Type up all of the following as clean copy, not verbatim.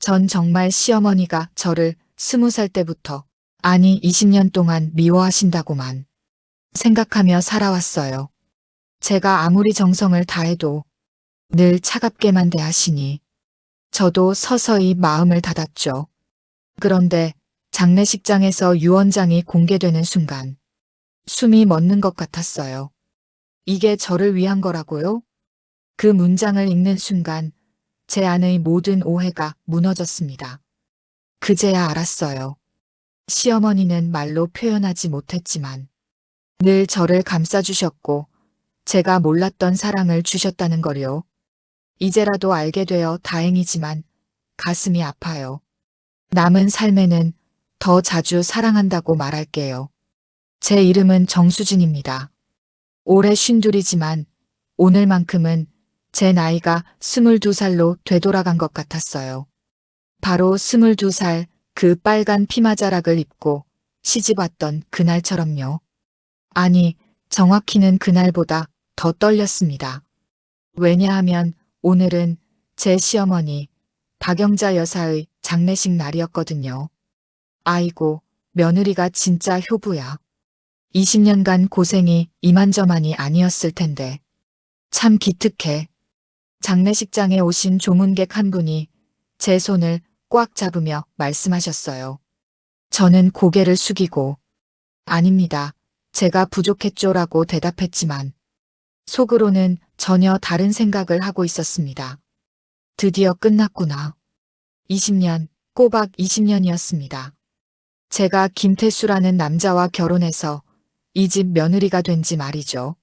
전 정말 시어머니가 저를 20살 때부터, 아니 20년 동안 미워하신다고만 생각하며 살아왔어요. 제가 아무리 정성을 다해도 늘 차갑게만 대하시니 저도 서서히 마음을 닫았죠. 그런데 장례식장에서 유언장이 공개되는 순간 숨이 멎는 것 같았어요. 이게 저를 위한 거라고요? 그 문장을 읽는 순간 제 안의 모든 오해가 무너졌습니다. 그제야 알았어요. 시어머니는 말로 표현하지 못했지만 늘 저를 감싸주셨고 제가 몰랐던 사랑을 주셨다는 거요. 이제라도 알게 되어 다행이지만 가슴이 아파요. 남은 삶에는 더 자주 사랑한다고 말할게요. 제 이름은 정수진입니다. 올해 52이지만 오늘만큼은 제 나이가 22살로 되돌아간 것 같았어요. 바로 22살 그 빨간 피마자락을 입고 시집왔던 그날처럼요. 아니, 정확히는 그날보다 더 떨렸습니다. 왜냐하면 오늘은 제 시어머니 박영자 여사의 장례식 날이었거든요. 아이고, 며느리가 진짜 효부야. 20년간 고생이 이만저만이 아니었을 텐데. 참 기특해. 장례식장에 오신 조문객 한 분이 제 손을 꽉 잡으며 말씀하셨어요. 저는 고개를 숙이고 아닙니다. 제가 부족했죠라고 대답했지만 속으로는 전혀 다른 생각을 하고 있었습니다. 드디어 끝났구나. 20년, 꼬박 20년이었습니다. 제가 김태수라는 남자와 결혼해서 이 집 며느리가 된 지 말이죠.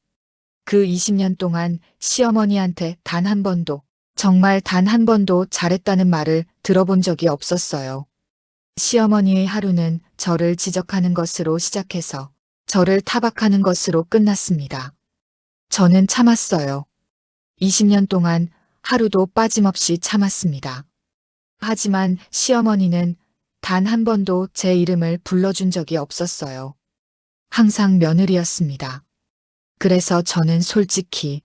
그 20년 동안 시어머니한테 단 한 번도, 정말 단 한 번도 잘했다는 말을 들어본 적이 없었어요. 시어머니의 하루는 저를 지적하는 것으로 시작해서 저를 타박하는 것으로 끝났습니다. 저는 참았어요. 20년 동안 하루도 빠짐없이 참았습니다. 하지만 시어머니는 단 한 번도 제 이름을 불러준 적이 없었어요. 항상 며느리였습니다. 그래서 저는 솔직히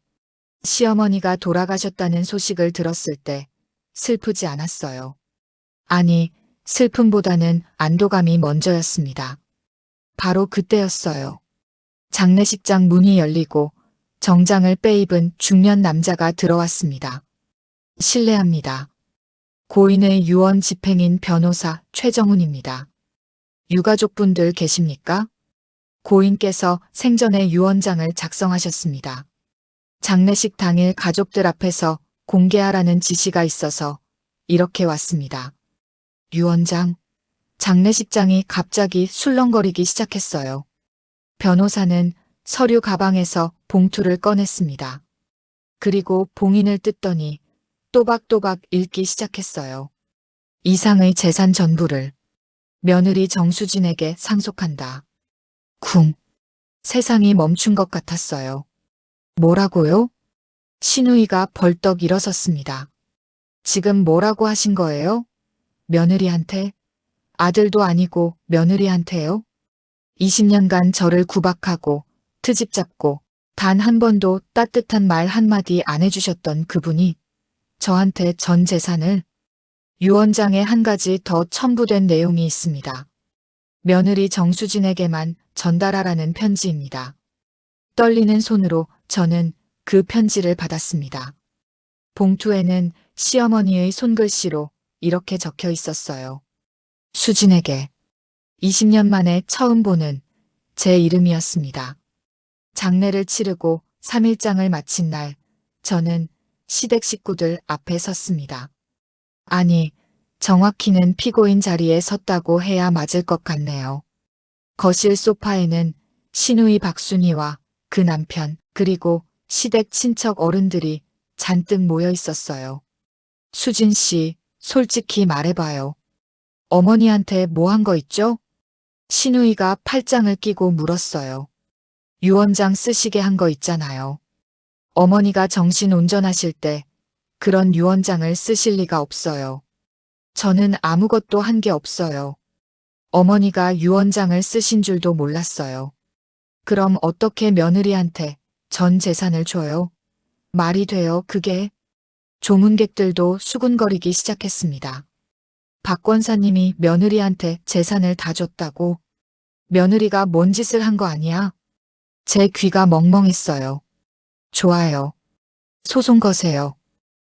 시어머니가 돌아가셨다는 소식을 들었을 때 슬프지 않았어요. 아니, 슬픔보다는 안도감이 먼저였습니다. 바로 그때였어요. 장례식장 문이 열리고 정장을 빼입은 중년 남자가 들어왔습니다. 실례합니다. 고인의 유언 집행인 변호사 최정훈입니다. 유가족분들 계십니까? 고인께서 생전에 유언장을 작성하셨습니다. 장례식 당일 가족들 앞에서 공개하라는 지시가 있어서 이렇게 왔습니다. 유언장. 장례식장이 갑자기 술렁거리기 시작했어요. 변호사는 서류 가방에서 봉투를 꺼냈습니다. 그리고 봉인을 뜯더니 또박또박 읽기 시작했어요. 이상의 재산 전부를 며느리 정수진에게 상속한다. 쿵. 세상이 멈춘 것 같았어요. 뭐라고요? 신우이가 벌떡 일어섰습니다. 지금 뭐라고 하신 거예요? 며느리한테? 아들도 아니고 며느리한테요? 20년간 저를 구박하고 트집 잡고 단 한 번도 따뜻한 말 한마디 안 해주셨던 그분이 저한테 전 재산을. 유언장에 한 가지 더 첨부된 내용이 있습니다. 며느리 정수진에게만 전달하라는 편지입니다. 떨리는 손으로 저는 그 편지를 받았습니다. 봉투에는 시어머니의 손글씨로 이렇게 적혀 있었어요. 수진에게. 20년 만에 처음 보는 제 이름이었습니다. 장례를 치르고 3일장을 마친 날 저는 시댁 식구들 앞에 섰습니다. 아니, 정확히는 피고인 자리에 섰다고 해야 맞을 것 같네요. 거실 소파에는 신우이 박순이와 그 남편 그리고 시댁 친척 어른들이 잔뜩 모여 있었어요. 수진 씨, 솔직히 말해봐요. 어머니한테 뭐 한 거 있죠? 신우이가 팔짱을 끼고 물었어요. 유언장 쓰시게 한 거 있잖아요. 어머니가 정신 운전하실 때 그런 유언장을 쓰실 리가 없어요. 저는 아무것도 한 게 없어요. 어머니가 유언장을 쓰신 줄도 몰랐어요. 그럼 어떻게 며느리한테 전 재산을 줘요? 말이 돼요, 그게? 조문객들도 수군거리기 시작했습니다. 박 권사님이 며느리한테 재산을 다 줬다고. 며느리가 뭔 짓을 한 거 아니야? 제 귀가 멍멍했어요. 좋아요. 소송 거세요.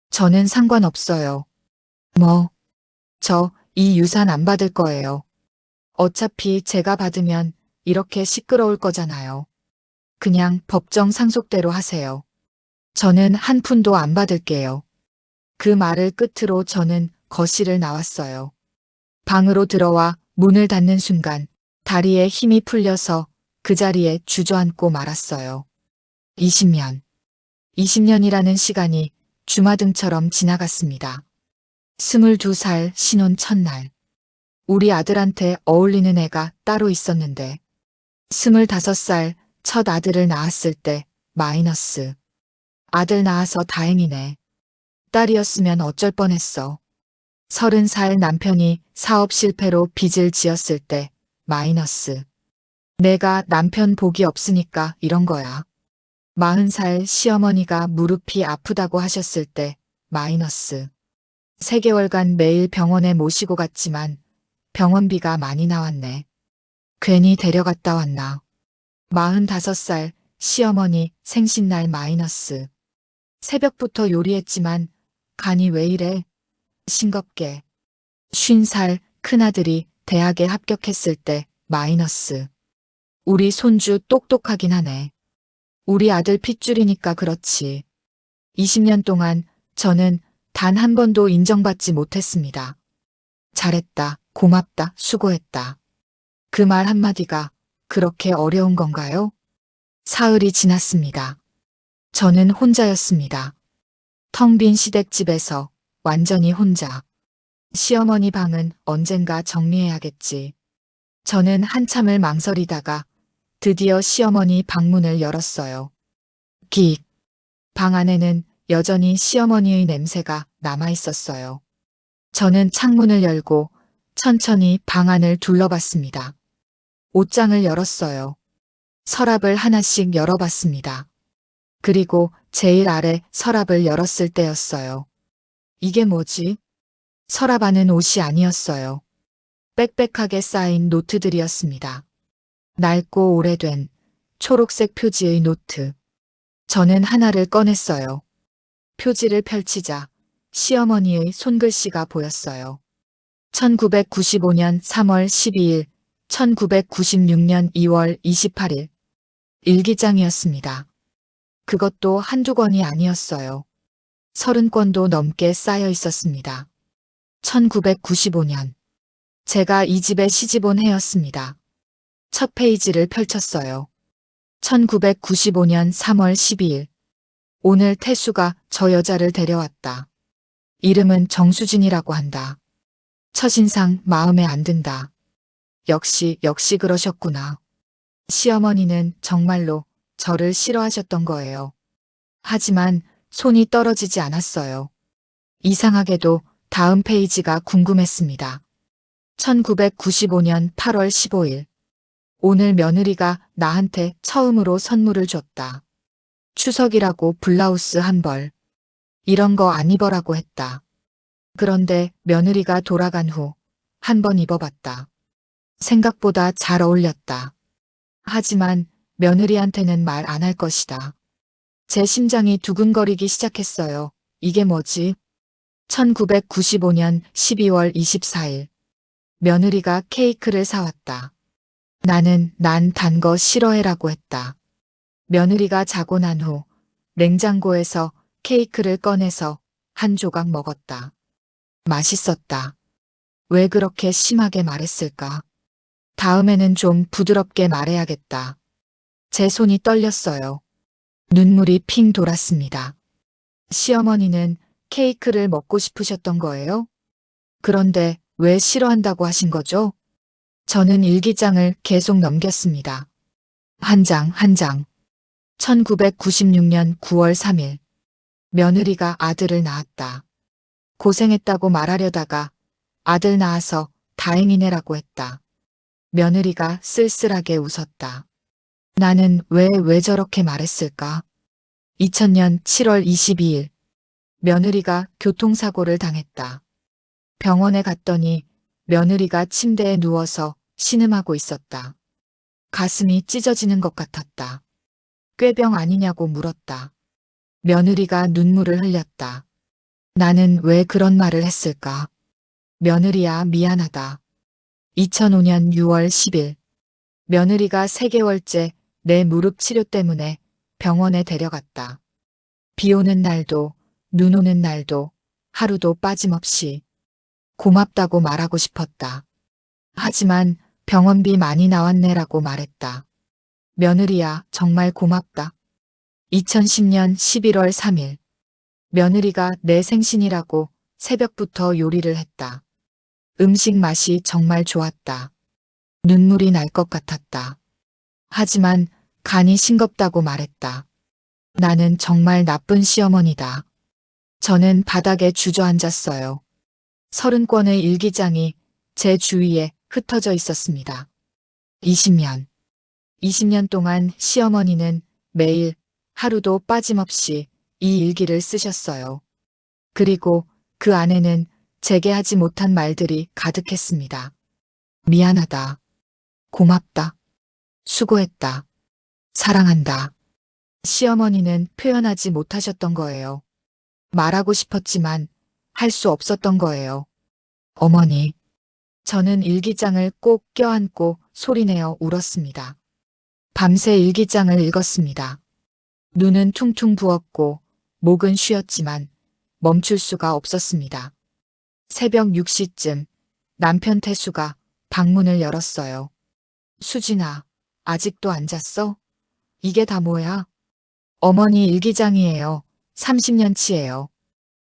저는 상관없어요. 뭐, 저 이 유산 안 받을 거예요. 어차피 제가 받으면 이렇게 시끄러울 거잖아요. 그냥 법정 상속대로 하세요. 저는 한 푼도 안 받을게요. 그 말을 끝으로 저는 거실을 나왔어요. 방으로 들어와 문을 닫는 순간 다리에 힘이 풀려서 그 자리에 주저앉고 말았어요. 20년. 20년이라는 시간이 주마등처럼 지나갔습니다. 22살 신혼 첫날. 우리 아들한테 어울리는 애가 따로 있었는데 25살 첫 아들을 낳았을 때 마이너스. 아들 낳아서 다행이네. 딸이었으면 어쩔 뻔했어. 30살 남편이 사업 실패로 빚을 지었을 때 마이너스. 내가 남편 복이 없으니까 이런 거야. 40살 시어머니가 무릎이 아프다고 하셨을 때 마이너스. 3개월간 매일 병원에 모시고 갔지만 병원비가 많이 나왔네. 괜히 데려갔다 왔나. 45살 시어머니 생신날 마이너스. 새벽부터 요리했지만 간이 왜 이래? 싱겁게. 50살 큰아들이 대학에 합격했을 때 마이너스. 우리 손주 똑똑하긴 하네. 우리 아들 핏줄이니까 그렇지. 20년 동안 저는 단 한 번도 인정받지 못했습니다. 잘했다, 고맙다, 수고했다. 그 말 한마디가 그렇게 어려운 건가요? 사흘이 지났습니다. 저는 혼자였습니다. 텅 빈 시댁집에서 완전히 혼자. 시어머니 방은 언젠가 정리해야겠지. 저는 한참을 망설이다가 드디어 시어머니 방문을 열었어요. 끽. 방 안에는 여전히 시어머니의 냄새가 남아 있었어요. 저는 창문을 열고 천천히 방 안을 둘러봤습니다. 옷장을 열었어요. 서랍을 하나씩 열어봤습니다. 그리고 제일 아래 서랍을 열었을 때였어요. 이게 뭐지? 서랍 안은 옷이 아니었어요. 빽빽하게 쌓인 노트들이었습니다. 낡고 오래된 초록색 표지의 노트. 저는 하나를 꺼냈어요. 표지를 펼치자 시어머니의 손글씨가 보였어요. 1995년 3월 12일, 1996년 2월 28일. 일기장이었습니다. 그것도 한두 권이 아니었어요. 30권도 넘게 쌓여 있었습니다. 1995년. 제가 이 집에 시집온 해였습니다. 첫 페이지를 펼쳤어요. 1995년 3월 12일. 오늘 태수가 저 여자를 데려왔다. 이름은 정수진이라고 한다. 첫인상 마음에 안 든다. 역시 그러셨구나. 시어머니는 정말로 저를 싫어하셨던 거예요. 하지만 손이 떨어지지 않았어요. 이상하게도 다음 페이지가 궁금했습니다. 1995년 8월 15일. 오늘 며느리가 나한테 처음으로 선물을 줬다. 추석이라고 블라우스 한 벌. 이런 거 안 입어라고 했다. 그런데 며느리가 돌아간 후 한 번 입어봤다. 생각보다 잘 어울렸다. 하지만 며느리한테는 말 안 할 것이다. 제 심장이 두근거리기 시작했어요. 이게 뭐지? 1995년 12월 24일. 며느리가 케이크를 사왔다. 난 단 거 싫어해라고 했다. 며느리가 자고 난 후 냉장고에서 케이크를 꺼내서 한 조각 먹었다. 맛있었다. 왜 그렇게 심하게 말했을까? 다음에는 좀 부드럽게 말해야겠다. 제 손이 떨렸어요. 눈물이 핑 돌았습니다. 시어머니는 케이크를 먹고 싶으셨던 거예요? 그런데 왜 싫어한다고 하신 거죠? 저는 일기장을 계속 넘겼습니다. 한 장 한 장. 1996년 9월 3일. 며느리가 아들을 낳았다. 고생했다고 말하려다가 아들 낳아서 다행이네라고 했다. 며느리가 쓸쓸하게 웃었다. 나는 왜 저렇게 말했을까? 2000년 7월 22일. 며느리가 교통사고를 당했다. 병원에 갔더니 며느리가 침대에 누워서 신음하고 있었다. 가슴이 찢어지는 것 같았다. 꾀병 아니냐고 물었다. 며느리가 눈물을 흘렸다. 나는 왜 그런 말을 했을까? 며느리야, 미안하다. 2005년 6월 10일. 며느리가 3개월째 내 무릎 치료 때문에 병원에 데려갔다. 비 오는 날도, 눈 오는 날도, 하루도 빠짐없이 고맙다고 말하고 싶었다. 하지만 병원비 많이 나왔네라고 말했다. 며느리야, 정말 고맙다. 2010년 11월 3일. 며느리가 내 생신이라고 새벽부터 요리를 했다. 음식 맛이 정말 좋았다. 눈물이 날 것 같았다. 하지만 간이 싱겁다고 말했다. 나는 정말 나쁜 시어머니다. 저는 바닥에 주저앉았어요. 30권의 일기장이 제 주위에 흩어져 있었습니다. 20년 동안 시어머니는 매일 하루도 빠짐없이 이 일기를 쓰셨어요. 그리고 그 안에는 제게 하지 못한 말들이 가득했습니다. 미안하다. 고맙다. 수고했다. 사랑한다. 시어머니는 표현하지 못하셨던 거예요. 말하고 싶었지만 할 수 없었던 거예요. 어머니. 저는 일기장을 꼭 껴안고 소리내어 울었습니다. 밤새 일기장을 읽었습니다. 눈은 퉁퉁 부었고 목은 쉬었지만 멈출 수가 없었습니다. 새벽 6시쯤 남편 태수가 방문을 열었어요. 수진아, 아직도 안 잤어? 이게 다 뭐야? 어머니 일기장이에요. 30년치예요.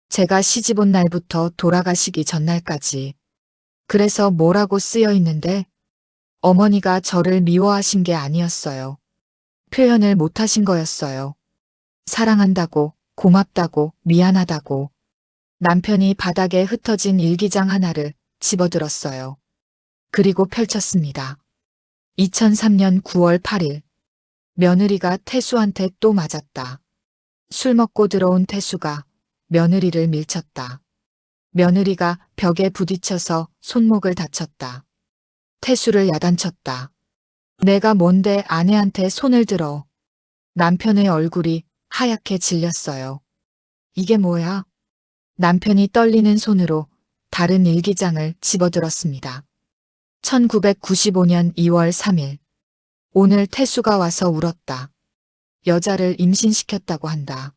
제가 시집 온 날부터 돌아가시기 전날까지. 그래서 뭐라고 쓰여 있는데? 어머니가 저를 미워하신 게 아니었어요. 표현을 못하신 거였어요. 사랑한다고, 고맙다고, 미안하다고. 남편이 바닥에 흩어진 일기장 하나를 집어들었어요. 그리고 펼쳤습니다. 2003년 9월 8일. 며느리가 태수한테 또 맞았다. 술 먹고 들어온 태수가 며느리를 밀쳤다. 며느리가 벽에 부딪혀서 손목을 다쳤다. 태수를 야단쳤다. 내가 뭔데 아내한테 손을 들어. 남편의 얼굴이 하얗게 질렸어요. 이게 뭐야? 남편이 떨리는 손으로 다른 일기장을 집어들었습니다. 1995년 2월 3일. 오늘 태수가 와서 울었다. 여자를 임신시켰다고 한다.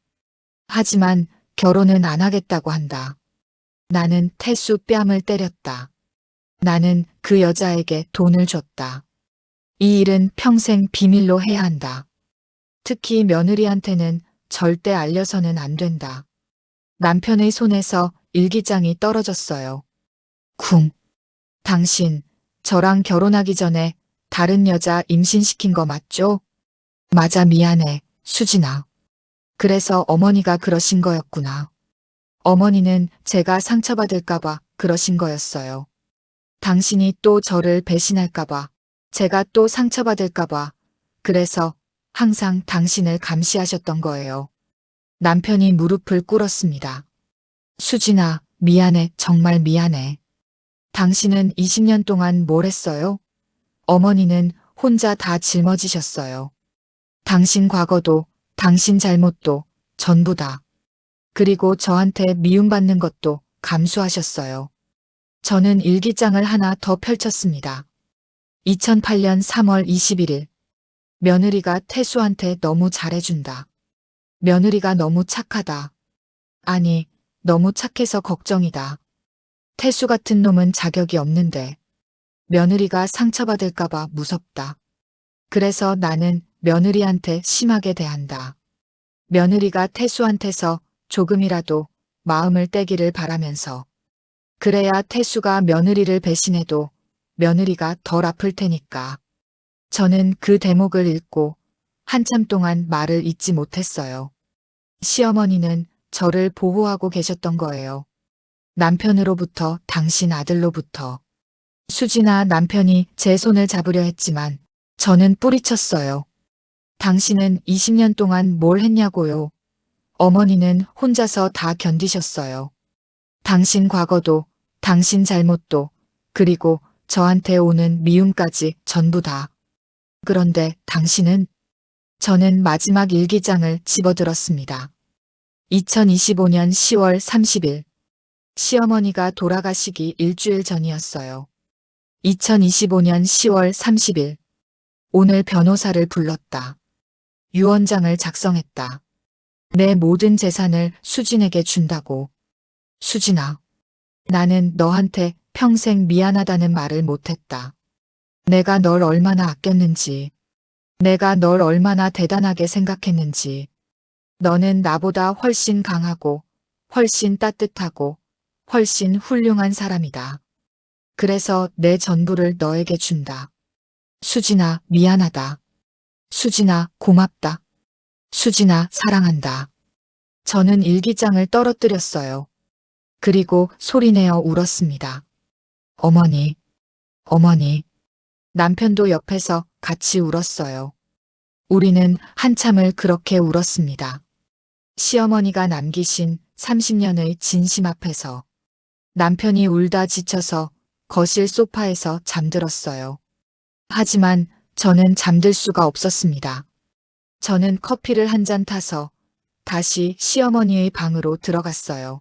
하지만 결혼은 안 하겠다고 한다. 나는 태수 뺨을 때렸다. 나는 그 여자에게 돈을 줬다. 이 일은 평생 비밀로 해야 한다. 특히 며느리한테는 절대 알려서는 안 된다. 남편의 손에서 일기장이 떨어졌어요. 쿵. 당신, 저랑 결혼하기 전에 다른 여자 임신시킨 거 맞죠? 맞아, 미안해, 수진아. 그래서 어머니가 그러신 거였구나. 어머니는 제가 상처받을까봐 그러신 거였어요. 당신이 또 저를 배신할까봐, 제가 또 상처받을까봐, 그래서 항상 당신을 감시하셨던 거예요. 남편이 무릎을 꿇었습니다. 수진아, 미안해, 정말 미안해. 당신은 20년 동안 뭘 했어요? 어머니는 혼자 다 짊어지셨어요. 당신 과거도, 당신 잘못도, 전부 다. 그리고 저한테 미움받는 것도 감수하셨어요. 저는 일기장을 하나 더 펼쳤습니다. 2008년 3월 21일. 며느리가 태수한테 너무 잘해준다. 며느리가 너무 착하다. 아니, 너무 착해서 걱정이다. 태수 같은 놈은 자격이 없는데. 며느리가 상처받을까봐 무섭다. 그래서 나는 며느리한테 심하게 대한다. 며느리가 태수한테서 조금이라도 마음을 떼기를 바라면서. 그래야 태수가 며느리를 배신해도 며느리가 덜 아플 테니까. 저는 그 대목을 읽고 한참 동안 말을 잇지 못했어요. 시어머니는 저를 보호하고 계셨던 거예요. 남편으로부터, 당신 아들로부터. 수진아, 남편이 제 손을 잡으려 했지만 저는 뿌리쳤어요. 당신은 20년 동안 뭘 했냐고요. 어머니는 혼자서 다 견디셨어요. 당신 과거도, 당신 잘못도, 그리고 저한테 오는 미움까지 전부 다. 그런데 당신은? 저는 마지막 일기장을 집어들었습니다. 2025년 10월 30일. 시어머니가 돌아가시기 일주일 전이었어요. 2025년 10월 30일. 오늘 변호사를 불렀다. 유언장을 작성했다. 내 모든 재산을 수진에게 준다고. 수진아, 나는 너한테 평생 미안하다는 말을 못했다. 내가 널 얼마나 아꼈는지, 내가 널 얼마나 대단하게 생각했는지. 너는 나보다 훨씬 강하고, 훨씬 따뜻하고, 훨씬 훌륭한 사람이다. 그래서 내 전부를 너에게 준다. 수진아, 미안하다. 수진아, 고맙다. 수진아, 사랑한다. 저는 일기장을 떨어뜨렸어요. 그리고 소리내어 울었습니다. 어머니, 어머니. 남편도 옆에서 같이 울었어요. 우리는 한참을 그렇게 울었습니다. 시어머니가 남기신 30년의 진심 앞에서 남편이 울다 지쳐서 거실 소파에서 잠들었어요. 하지만 저는 잠들 수가 없었습니다. 저는 커피를 한 잔 타서 다시 시어머니의 방으로 들어갔어요.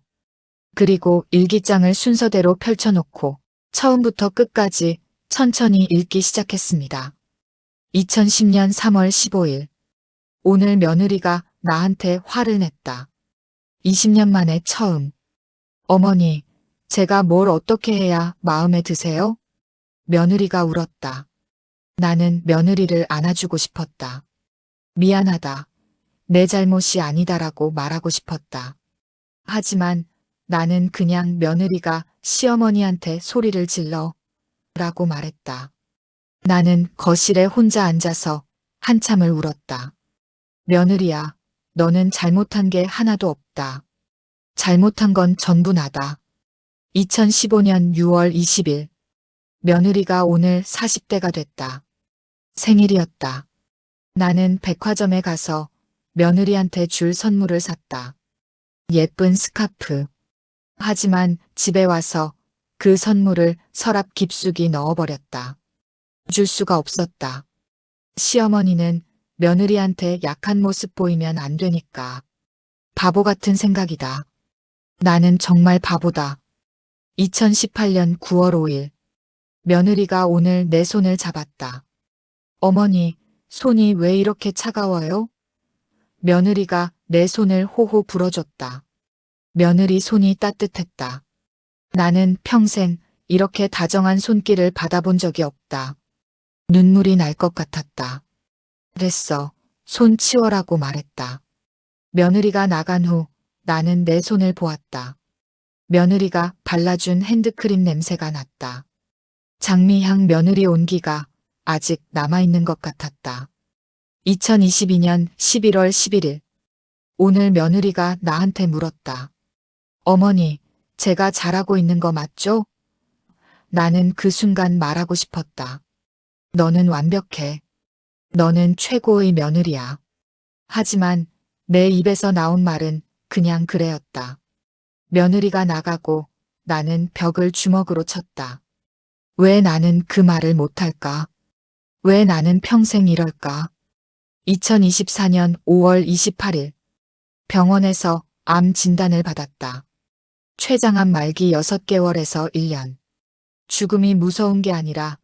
그리고 일기장을 순서대로 펼쳐놓고 처음부터 끝까지 천천히 읽기 시작했습니다. 2010년 3월 15일. 오늘 며느리가 나한테 화를 냈다. 20년 만에 처음. 어머니, 제가 뭘 어떻게 해야 마음에 드세요? 며느리가 울었다. 나는 며느리를 안아주고 싶었다. 미안하다. 내 잘못이 아니다라고 말하고 싶었다. 하지만 나는 그냥 며느리가 시어머니한테 소리를 질러 라고 말했다. 나는 거실에 혼자 앉아서 한참을 울었다. 며느리야, 너는 잘못한 게 하나도 없다. 잘못한 건 전부 나다. 2015년 6월 20일. 며느리가 오늘 40대가 됐다. 생일이었다. 나는 백화점에 가서 며느리한테 줄 선물을 샀다. 예쁜 스카프. 하지만 집에 와서 그 선물을 서랍 깊숙이 넣어버렸다. 줄 수가 없었다. 시어머니는 며느리한테 약한 모습 보이면 안 되니까. 바보 같은 생각이다. 나는 정말 바보다. 2018년 9월 5일. 며느리가 오늘 내 손을 잡았다. 어머니, 손이 왜 이렇게 차가워요? 며느리가 내 손을 호호 불어줬다. 며느리 손이 따뜻했다. 나는 평생 이렇게 다정한 손길을 받아본 적이 없다. 눈물이 날 것 같았다. 됐어. 손 치워라고 말했다. 며느리가 나간 후 나는 내 손을 보았다. 며느리가 발라준 핸드크림 냄새가 났다. 장미향 며느리 온기가 아직 남아있는 것 같았다. 2022년 11월 11일. 오늘 며느리가 나한테 물었다. 어머니, 제가 잘하고 있는 거 맞죠? 나는 그 순간 말하고 싶었다. 너는 완벽해. 너는 최고의 며느리야. 하지만 내 입에서 나온 말은 그냥 그래였다. 며느리가 나가고 나는 벽을 주먹으로 쳤다. 왜 나는 그 말을 못할까? 왜 나는 평생 이럴까? 2024년 5월 28일. 병원에서 암 진단을 받았다. 췌장암 말기 6개월에서 1년. 죽음이 무서운 게 아니라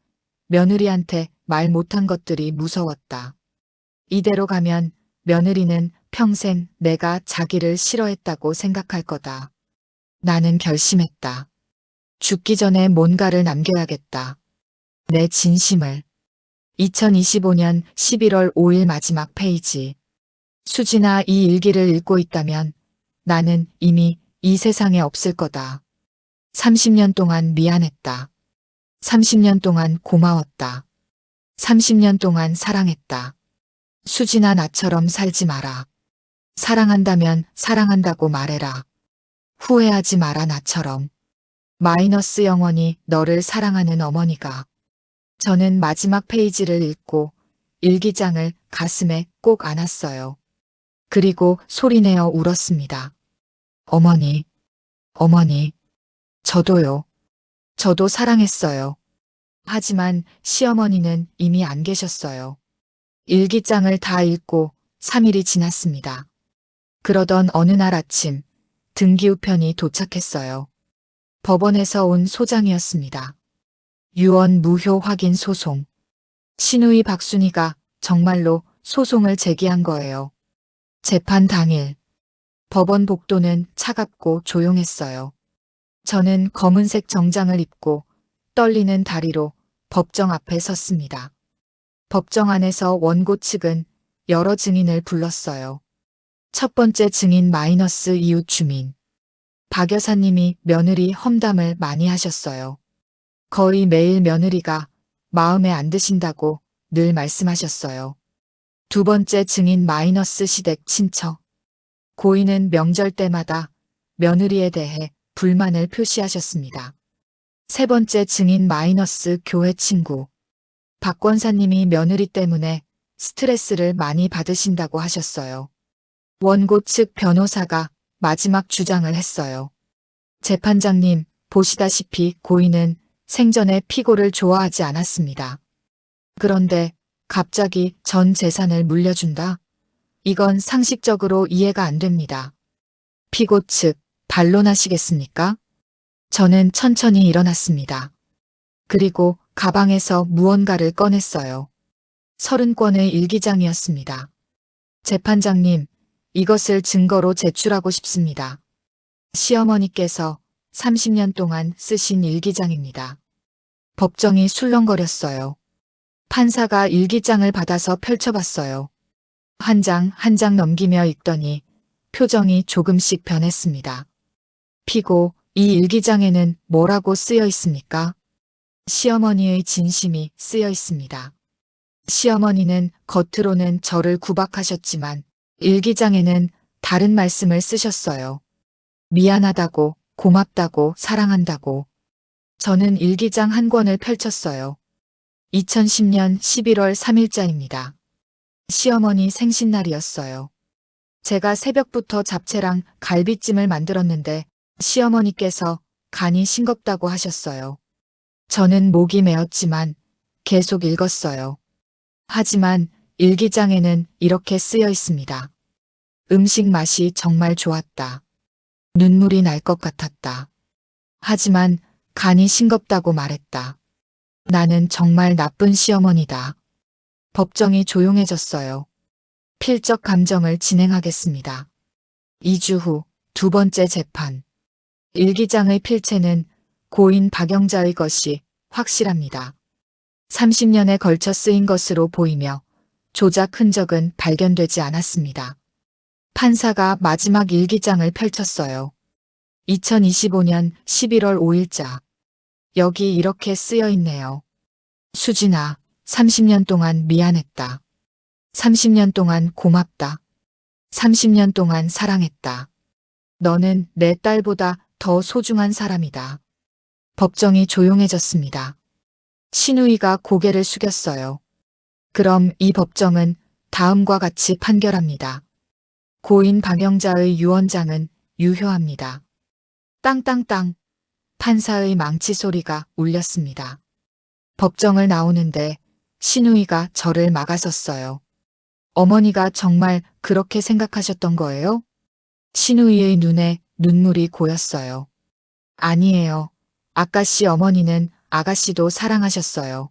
며느리한테 말 못한 것들이 무서웠다. 이대로 가면 며느리는 평생 내가 자기를 싫어했다고 생각할 거다. 나는 결심했다. 죽기 전에 뭔가를 남겨야겠다. 내 진심을. 2025년 11월 5일 마지막 페이지. 수진아, 이 일기를 읽고 있다면 나는 이미 이 세상에 없을 거다. 30년 동안 미안했다. 30년 동안 고마웠다. 30년 동안 사랑했다. 수진아, 나처럼 살지 마라. 사랑한다면 사랑한다고 말해라. 후회하지 마라, 나처럼. 마이너스 영원히 너를 사랑하는 어머니가. 저는 마지막 페이지를 읽고 일기장을 가슴에 꼭 안았어요. 그리고 소리내어 울었습니다. 어머니, 어머니, 저도요. 저도 사랑했어요. 하지만 시어머니는 이미 안 계셨어요. 일기장을 다 읽고 3일이 지났습니다. 그러던 어느 날 아침 등기우편이 도착했어요. 법원에서 온 소장이었습니다. 유언 무효 확인 소송. 신우이 박순희가 정말로 소송을 제기한 거예요. 재판 당일 법원 복도는 차갑고 조용했어요. 저는 검은색 정장을 입고 떨리는 다리로 법정 앞에 섰습니다. 법정 안에서 원고 측은 여러 증인을 불렀어요. 첫 번째 증인 마이너스 이웃 주민. 박 여사님이 며느리 험담을 많이 하셨어요. 거의 매일 며느리가 마음에 안 드신다고 늘 말씀하셨어요. 두 번째 증인 마이너스 시댁 친척. 고인은 명절 때마다 며느리에 대해 불만을 표시하셨습니다. 세 번째 증인 마이너스 교회 친구. 박 권사님이 며느리 때문에 스트레스를 많이 받으신다고 하셨어요. 원고 측 변호사가 마지막 주장을 했어요. 재판장님, 보시다시피 고인은 생전에 피고를 좋아하지 않았습니다. 그런데 갑자기 전 재산을 물려준다? 이건 상식적으로 이해가 안 됩니다. 피고 측, 반론하시겠습니까? 저는 천천히 일어났습니다. 그리고 가방에서 무언가를 꺼냈어요. 30권의 일기장이었습니다. 재판장님, 이것을 증거로 제출하고 싶습니다. 시어머니께서 30년 동안 쓰신 일기장입니다. 법정이 술렁거렸어요. 판사가 일기장을 받아서 펼쳐봤어요. 한 장 한 장 넘기며 읽더니 표정이 조금씩 변했습니다. 피고, 이 일기장에는 뭐라고 쓰여 있습니까? 시어머니의 진심이 쓰여 있습니다. 시어머니는 겉으로는 저를 구박하셨지만 일기장에는 다른 말씀을 쓰셨어요. 미안하다고, 고맙다고, 사랑한다고. 저는 일기장 한 권을 펼쳤어요. 2010년 11월 3일자입니다. 시어머니 생신날이었어요. 제가 새벽부터 잡채랑 갈비찜을 만들었는데 시어머니께서 간이 싱겁다고 하셨어요. 저는 목이 메었지만 계속 읽었어요. 하지만 일기장에는 이렇게 쓰여 있습니다. 음식 맛이 정말 좋았다. 눈물이 날 것 같았다. 하지만 간이 싱겁다고 말했다. 나는 정말 나쁜 시어머니다. 법정이 조용해졌어요. 필적 감정을 진행하겠습니다. 2주 후 두 번째 재판. 일기장의 필체는 고인 박영자의 것이 확실합니다. 30년에 걸쳐 쓰인 것으로 보이며 조작 흔적은 발견되지 않았습니다. 판사가 마지막 일기장을 펼쳤어요. 2025년 11월 5일자. 여기 이렇게 쓰여 있네요. 수진아, 30년 동안 미안했다. 30년 동안 고맙다. 30년 동안 사랑했다. 너는 내 딸보다 더 소중한 사람이다. 법정이 조용해졌습니다. 신우이가 고개를 숙였어요. 그럼 이 법정은 다음과 같이 판결합니다. 고인 박영자의 유언장은 유효합니다. 땅땅땅. 판사의 망치 소리가 울렸습니다. 법정을 나오는데 신우이가 저를 막아섰어요. 어머니가 정말 그렇게 생각하셨던 거예요? 신우이의 눈에 눈물이 고였어요. 아니에요. 아가씨 어머니는 아가씨도 사랑하셨어요.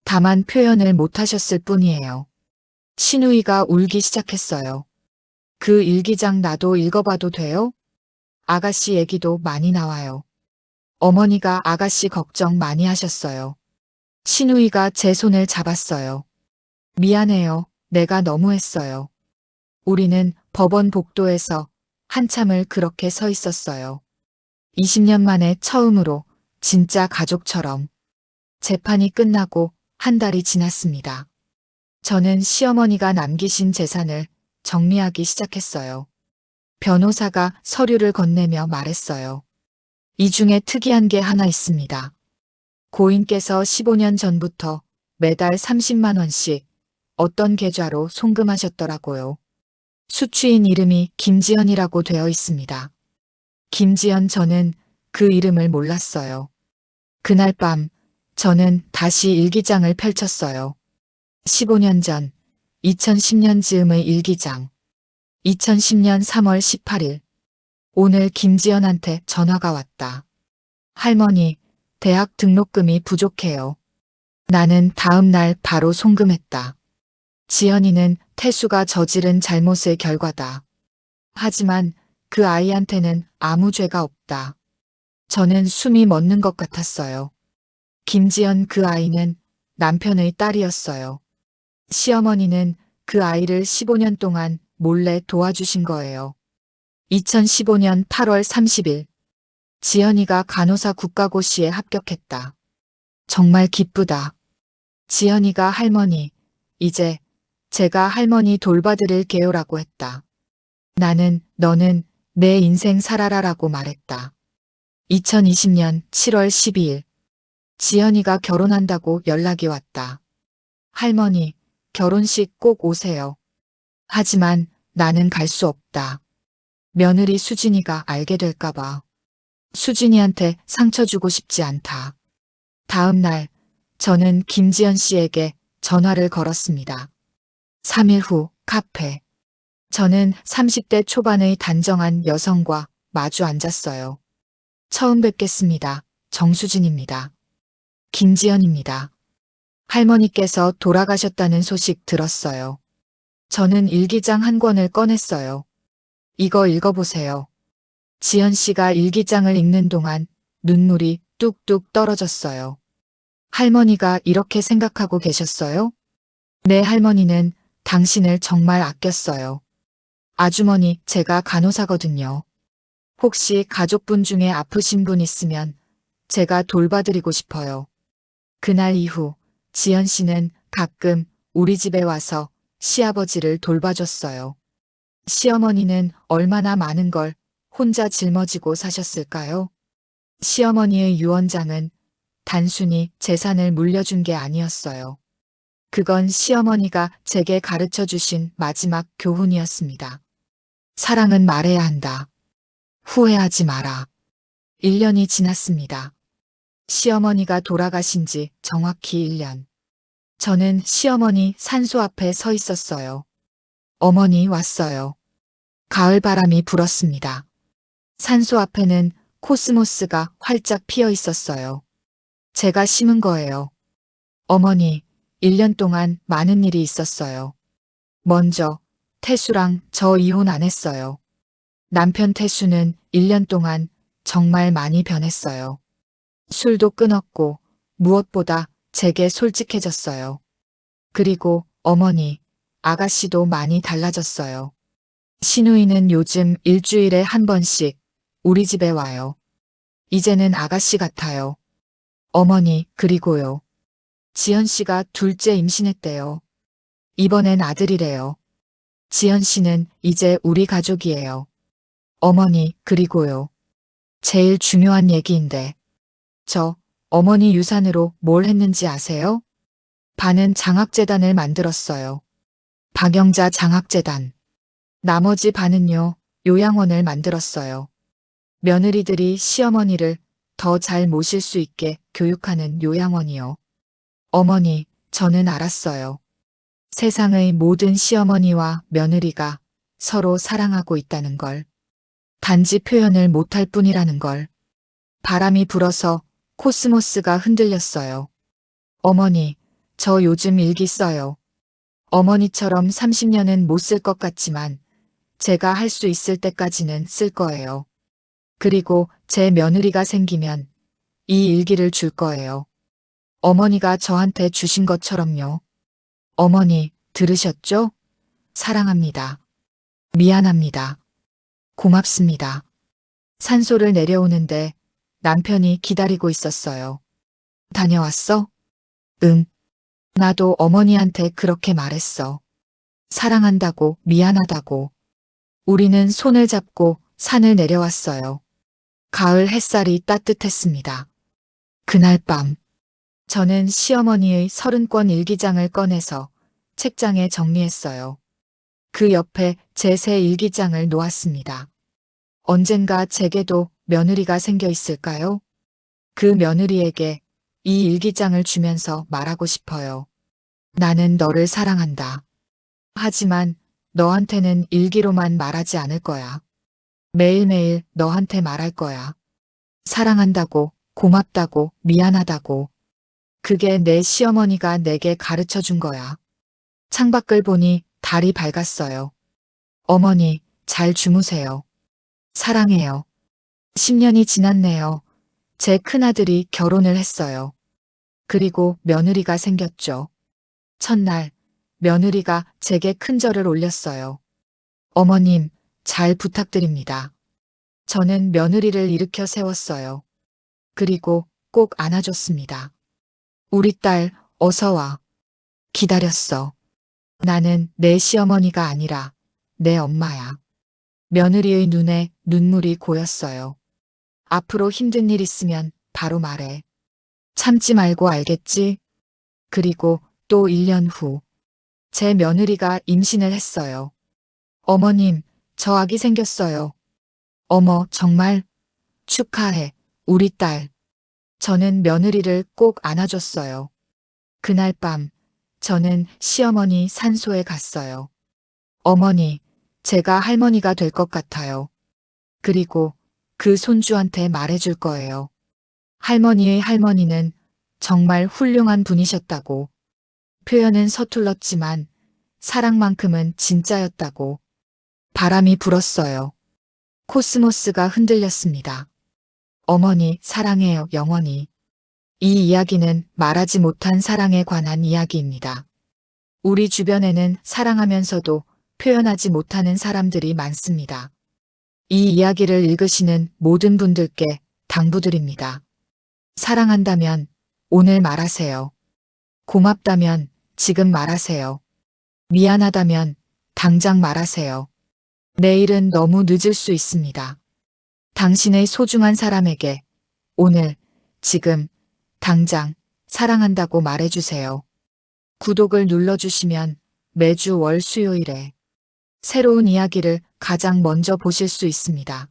다만 표현을 못하셨을 뿐이에요. 신우이가 울기 시작했어요. 그 일기장 나도 읽어봐도 돼요? 아가씨 얘기도 많이 나와요. 어머니가 아가씨 걱정 많이 하셨어요. 신우이가 제 손을 잡았어요. 미안해요. 내가 너무했어요. 우리는 법원 복도에서 한참을 그렇게 서 있었어요. 20년 만에 처음으로 진짜 가족처럼. 재판이 끝나고 한 달이 지났습니다. 저는 시어머니가 남기신 재산을 정리하기 시작했어요. 변호사가 서류를 건네며 말했어요. 이 중에 특이한 게 하나 있습니다. 고인께서 15년 전부터 매달 30만 원씩 어떤 계좌로 송금하셨더라고요. 수취인 이름이 김지연이라고 되어 있습니다. 김지연 저는 그 이름을 몰랐어요. 그날 밤 저는 다시 일기장을 펼쳤어요. 15년 전 2010년 즈음의 일기장. 2010년 3월 18일. 오늘 김지연한테 전화가 왔다. 할머니, 대학 등록금이 부족해요. 나는 다음 날 바로 송금했다. 지연이는 태수가 저지른 잘못의 결과다. 하지만 그 아이한테는 아무 죄가 없다. 저는 숨이 멎는 것 같았어요. 김지연 그 아이는 남편의 딸이었어요. 시어머니는 그 아이를 15년 동안 몰래 도와주신 거예요. 2015년 8월 30일. 지연이가 간호사 국가고시에 합격했다. 정말 기쁘다. 지연이가 할머니, 이제 제가 할머니 돌봐드릴게요라고 했다. 너는 내 인생 살아라라고 말했다. 2020년 7월 12일. 지연이가 결혼한다고 연락이 왔다. 할머니, 결혼식 꼭 오세요. 하지만 나는 갈 수 없다. 며느리 수진이가 알게 될까봐. 수진이한테 상처 주고 싶지 않다. 다음 날, 저는 김지연 씨에게 전화를 걸었습니다. 3일 후, 카페. 저는 30대 초반의 단정한 여성과 마주 앉았어요. 처음 뵙겠습니다. 정수진입니다. 김지연입니다. 할머니께서 돌아가셨다는 소식 들었어요. 저는 일기장 한 권을 꺼냈어요. 이거 읽어보세요. 지연 씨가 일기장을 읽는 동안 눈물이 뚝뚝 떨어졌어요. 할머니가 이렇게 생각하고 계셨어요? 내 할머니는 당신을 정말 아꼈어요. 아주머니, 제가 간호사거든요. 혹시 가족분 중에 아프신 분 있으면 제가 돌봐드리고 싶어요. 그날 이후 지연 씨는 가끔 우리 집에 와서 시아버지를 돌봐줬어요. 시어머니는 얼마나 많은 걸 혼자 짊어지고 사셨을까요? 시어머니의 유언장은 단순히 재산을 물려준 게 아니었어요. 그건 시어머니가 제게 가르쳐 주신 마지막 교훈이었습니다. 사랑은 말해야 한다. 후회하지 마라. 1년이 지났습니다. 시어머니가 돌아가신 지 정확히 1년. 저는 시어머니 산소 앞에 서 있었어요. 어머니 왔어요. 가을 바람이 불었습니다. 산소 앞에는 코스모스가 활짝 피어 있었어요. 제가 심은 거예요. 어머니, 1년 동안 많은 일이 있었어요. 먼저 태수랑 저 이혼 안 했어요. 남편 태수는 1년 동안 정말 많이 변했어요. 술도 끊었고 무엇보다 제게 솔직해졌어요. 그리고 어머니, 아가씨도 많이 달라졌어요. 신우이는 요즘 일주일에 한 번씩 우리 집에 와요. 이제는 아가씨 같아요. 어머니, 그리고요. 지연 씨가 둘째 임신했대요. 이번엔 아들이래요. 지연 씨는 이제 우리 가족이에요. 어머니, 그리고요. 제일 중요한 얘기인데. 저 어머니 유산으로 뭘 했는지 아세요? 반은 장학재단을 만들었어요. 박영자 장학재단. 나머지 반은요, 요양원을 만들었어요. 며느리들이 시어머니를 더 잘 모실 수 있게 교육하는 요양원이요. 어머니, 저는 알았어요. 세상의 모든 시어머니와 며느리가 서로 사랑하고 있다는 걸. 단지 표현을 못할 뿐이라는 걸. 바람이 불어서 코스모스가 흔들렸어요. 어머니, 저 요즘 일기 써요. 어머니처럼 30년은 못 쓸 것 같지만 제가 할 수 있을 때까지는 쓸 거예요. 그리고 제 며느리가 생기면 이 일기를 줄 거예요. 어머니가 저한테 주신 것처럼요. 어머니, 들으셨죠? 사랑합니다. 미안합니다. 고맙습니다. 산소를 내려오는데 남편이 기다리고 있었어요. 다녀왔어? 응. 나도 어머니한테 그렇게 말했어. 사랑한다고, 미안하다고. 우리는 손을 잡고 산을 내려왔어요. 가을 햇살이 따뜻했습니다. 그날 밤, 저는 시어머니의 30권 일기장을 꺼내서 책장에 정리했어요. 그 옆에 제 새 일기장을 놓았습니다. 언젠가 제게도 며느리가 생겨 있을까요? 그 며느리에게 이 일기장을 주면서 말하고 싶어요. 나는 너를 사랑한다. 하지만 너한테는 일기로만 말하지 않을 거야. 매일매일 너한테 말할 거야. 사랑한다고, 고맙다고, 미안하다고. 그게 내 시어머니가 내게 가르쳐 준 거야. 창밖을 보니 달이 밝았어요. 어머니, 잘 주무세요. 사랑해요. 10년이 지났네요. 제 큰아들이 결혼을 했어요. 그리고 며느리가 생겼죠. 첫날, 며느리가 제게 큰 절을 올렸어요. 어머님, 잘 부탁드립니다. 저는 며느리를 일으켜 세웠어요. 그리고 꼭 안아줬습니다. 우리 딸, 어서 와. 기다렸어. 나는 내 시어머니가 아니라 내 엄마야. 며느리의 눈에 눈물이 고였어요. 앞으로 힘든 일 있으면 바로 말해. 참지 말고 알겠지? 그리고 또 1년 후, 제 며느리가 임신을 했어요. 어머님, 저 아기 생겼어요. 어머, 정말? 축하해, 우리 딸. 저는 며느리를 꼭 안아줬어요. 그날 밤, 저는 시어머니 산소에 갔어요. 어머니, 제가 할머니가 될 것 같아요. 그리고 그 손주한테 말해줄 거예요. 할머니의 할머니는 정말 훌륭한 분이셨다고. 표현은 서툴렀지만 사랑만큼은 진짜였다고. 바람이 불었어요. 코스모스가 흔들렸습니다. 어머니, 사랑해요, 영원히. 이 이야기는 말하지 못한 사랑에 관한 이야기입니다. 우리 주변에는 사랑하면서도 표현하지 못하는 사람들이 많습니다. 이 이야기를 읽으시는 모든 분들께 당부드립니다. 사랑한다면 오늘 말하세요. 고맙다면 지금 말하세요. 미안하다면 당장 말하세요. 내일은 너무 늦을 수 있습니다. 당신의 소중한 사람에게 오늘, 지금, 당장 사랑한다고 말해주세요. 구독을 눌러주시면 매주 월 수요일에 새로운 이야기를 가장 먼저 보실 수 있습니다.